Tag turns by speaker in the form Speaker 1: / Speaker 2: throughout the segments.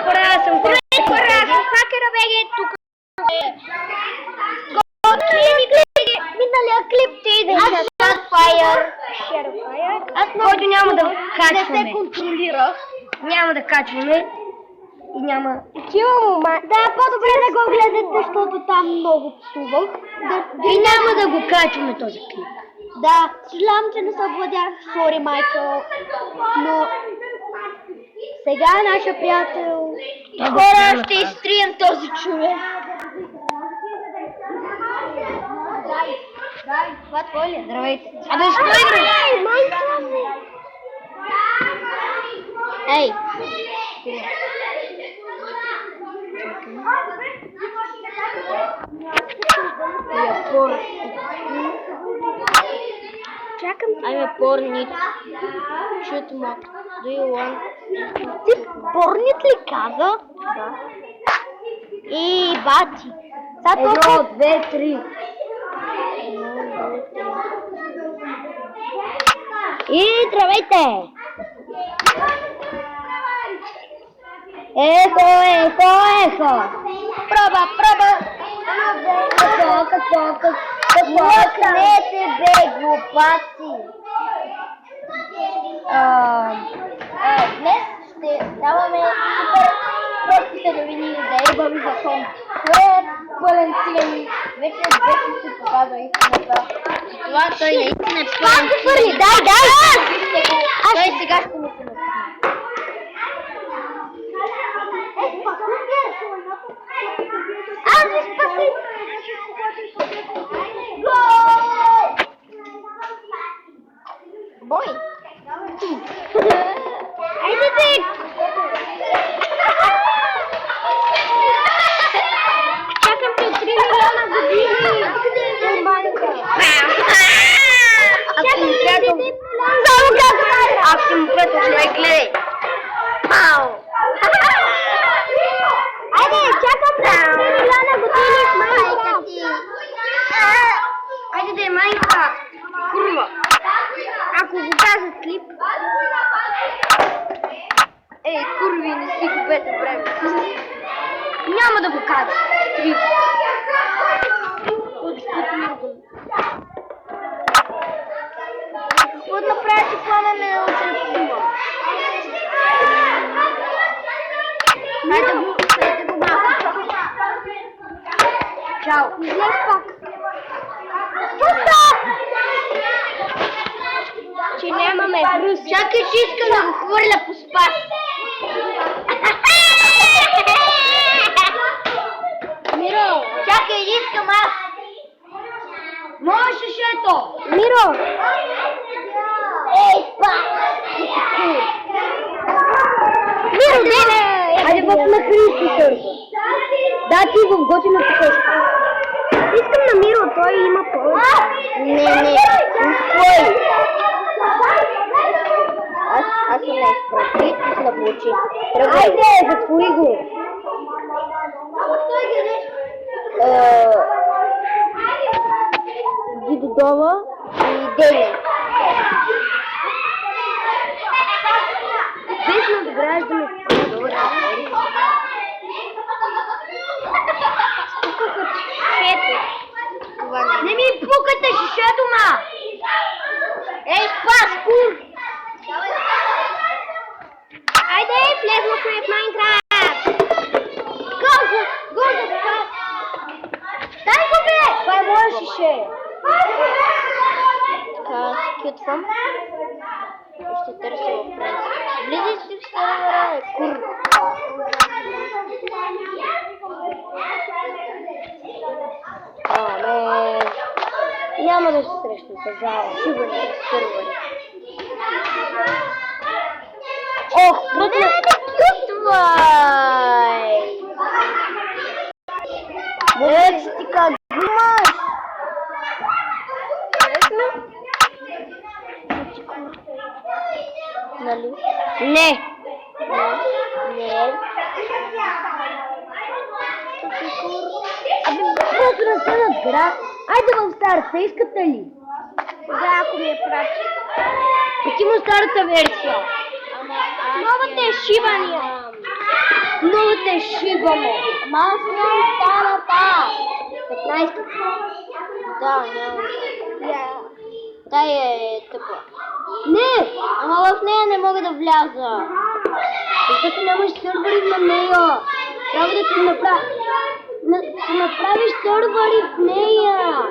Speaker 1: хора, аз съм Хакера БГ, тук миналия клип ти идеш Shadowfire. Който няма да качваме.
Speaker 2: Не се контролира.
Speaker 1: Няма да качваме. И няма...
Speaker 2: Да, по-добре да го гледате, защото там много псувах.
Speaker 1: И няма да го качваме този клип.
Speaker 2: Да, съжалявам, че не се обладях. Сори, Майкъл. Но сега нашия приятел...
Speaker 1: Хора, ще изтрием този човек.
Speaker 2: Това твой ли?
Speaker 1: Здравейте. Абе, що играш?
Speaker 2: Ей!
Speaker 1: Чакам те.
Speaker 2: I'm a pornit. Shoot mock. Do you want?
Speaker 1: Ти порнит ли каза?
Speaker 2: Да. И бати.
Speaker 1: Едно, две, три. И здравейте! Ехо!
Speaker 2: Проба!
Speaker 1: Какво?
Speaker 2: Млъкнете, бе, глупаци! Днес ще даваме супер простите новини за ебави закон. Той е пълен циганин. Вече си показва истината. И това той наистина е пълен циганин.
Speaker 1: Дай!
Speaker 2: Той сега ще му се написне.
Speaker 1: Аз ви спаси!
Speaker 2: Бой!
Speaker 1: Айде ти! Чакам те от 3 милиона години! Аз съм приятел, човек, гледай! Пау! Айде, чакам те от 3 милиона години с Майнкрафт! Айде да е Майнкрафт! Курва! Ако го кажа клип...
Speaker 2: Ей, курви, не си губете време.
Speaker 1: Няма да го кажа! Клип!
Speaker 2: Какво да направя, че Пламен ме научи да псува? Хайде го малко.
Speaker 1: Чао!
Speaker 2: Излез пак.
Speaker 1: Че нямаме брус.
Speaker 2: Чакай, че искам да го хвърля по спас.
Speaker 1: Миро!
Speaker 2: Чакай, искам аз.
Speaker 1: Можеш ето!
Speaker 2: Миро! Ей, спас!
Speaker 1: Миро, не! Хайде в на Христи сърба. Да, ти в готината къща. Искам на Миро, той има повече.
Speaker 2: Не, успой! Аз съм на изпрати и се наблучи.
Speaker 1: Айде, затвори го.
Speaker 2: Дидодова и Деня.
Speaker 1: Без надграждане в коридора. Пукаха шишето. Не ми пукате шишето, ма!
Speaker 2: Ей, спас, кур!
Speaker 1: Айде, влезнахме в Майнкрафт! Го за спас! Дай го, бе! Това е моя шише!
Speaker 2: Така, скютвам. И ще търся в прес. Влизай си в сервера, кур!
Speaker 1: Няма да се срещам с жала.
Speaker 2: Сигурно е сервери.
Speaker 1: Ох, не скъпвай! Ето ти как имаш!
Speaker 2: Нали?
Speaker 1: Не!
Speaker 2: Не.
Speaker 1: Абе, просто не се надгра. Айде в старата, искате ли?
Speaker 2: Да, ако ми е прати.
Speaker 1: Отима старата версия.
Speaker 2: Ама
Speaker 1: Новата е шивания. Но те шибано.
Speaker 2: Ама аз нямам старата.
Speaker 1: 15.
Speaker 2: Да, нямам. Тай е тъпа.
Speaker 1: Не!
Speaker 2: Ама в нея не мога да вляза.
Speaker 1: Защото нямаш сървъри на нея. Трябва да си направиш сървъри в нея.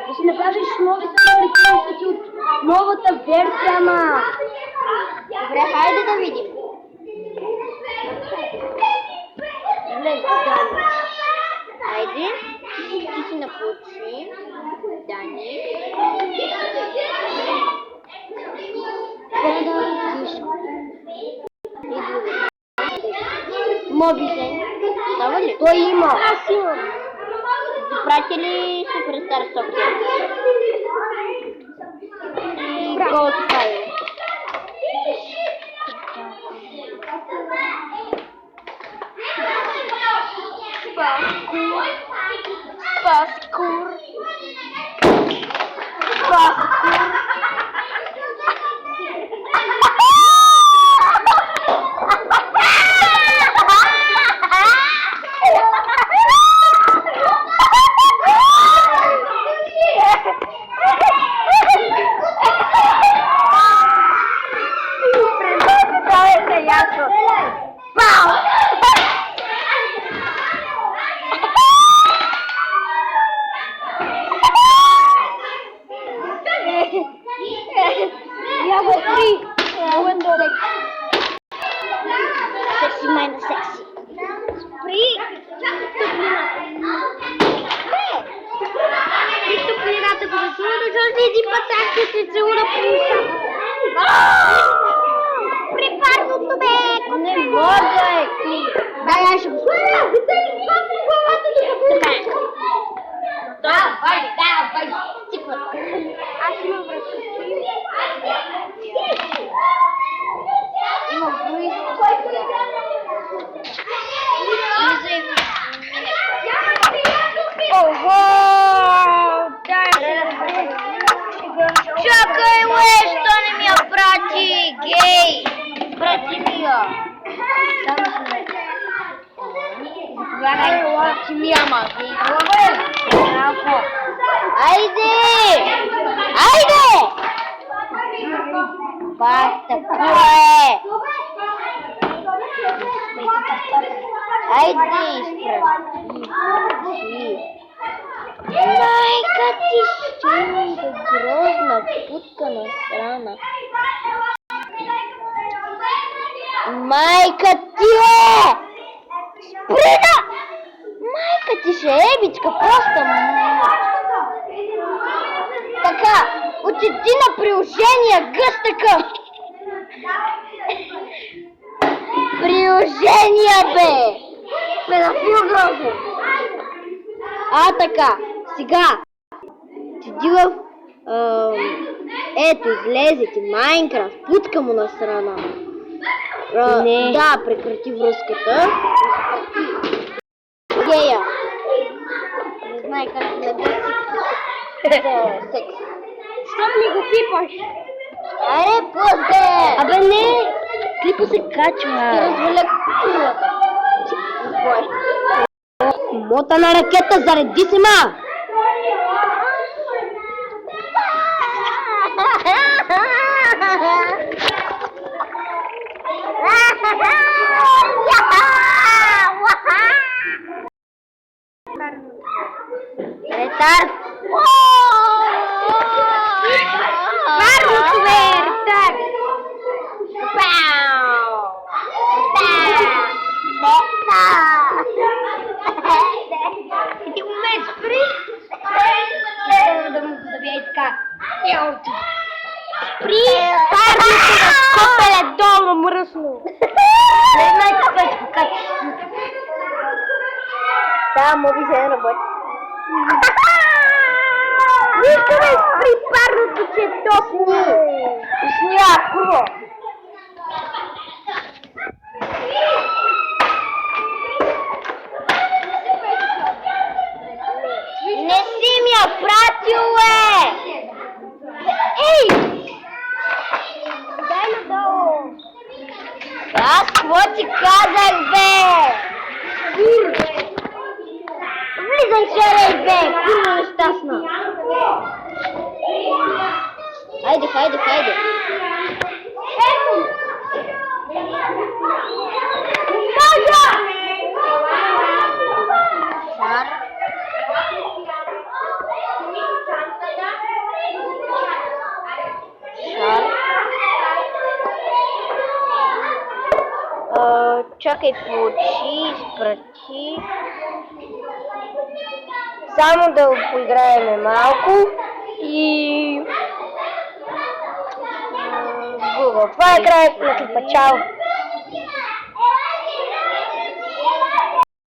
Speaker 1: Да си направиш нови сървъри, които си от новата версия, ама.
Speaker 2: Добре, хайде да видим.
Speaker 1: Влез, да.
Speaker 2: Хайде. Ти си напочни. Дани.
Speaker 1: Мобите.
Speaker 2: Става ли?
Speaker 1: Той има.
Speaker 2: Аз имам. Прати ли Суперстар Софтуер? И Gold File. Спаскур.
Speaker 1: Я го три.
Speaker 2: Секси майна секси.
Speaker 1: Спри. И топлината го засуна, защото един път ще се целуна по ушата. Припадното бе!
Speaker 2: Не може!
Speaker 1: Дай, аз ще го слуна!
Speaker 2: Давай! Цикват.
Speaker 1: Аз имам връзка.
Speaker 2: Има бруис.
Speaker 1: Ого!
Speaker 2: Чакай, що не ми я прати? Гей! Прати ми я.
Speaker 1: Прати ми я, ма.
Speaker 2: Айде! Баста, куре! Айде, изправи. Майка ти ще грозна путка на страна. Майка ти е! Сприда! Майка ти ще ебичка, просто така, отиди на приложение, гъстъка! Приложения, бе!
Speaker 1: Педофил грозен.
Speaker 2: Така, сега. Седи в... ето, излезе ти Майнкрафт, путка му на страна.
Speaker 1: Не.
Speaker 2: Да, прекрати връзката. Гея. Не знае как да гаси секс.
Speaker 1: Щом ми го пипаш?
Speaker 2: Аре, пусте!
Speaker 1: Абе не! Клипа се
Speaker 2: Ти
Speaker 1: качва.
Speaker 2: разваля курвата. Кой?
Speaker 1: Мота на ракета, зареди се, ма!
Speaker 2: Ретард!
Speaker 1: Вярно, бе, ретард! Ти го ме спри! Трябва да му забия и така. Спри! Парното да скопеле долу мръсно! Не знае какво е така.
Speaker 2: Да, моби се не работи.
Speaker 1: Нищо не спри парното, че то сни! Сня, курво!
Speaker 2: Не си ми я пратил, Ей!
Speaker 1: Дай надолу!
Speaker 2: Аз какво ти казах, бе?
Speaker 1: Чакай, получи, изпрати. Само да поиграем малко и... Google. Това е край на клипа. Чао!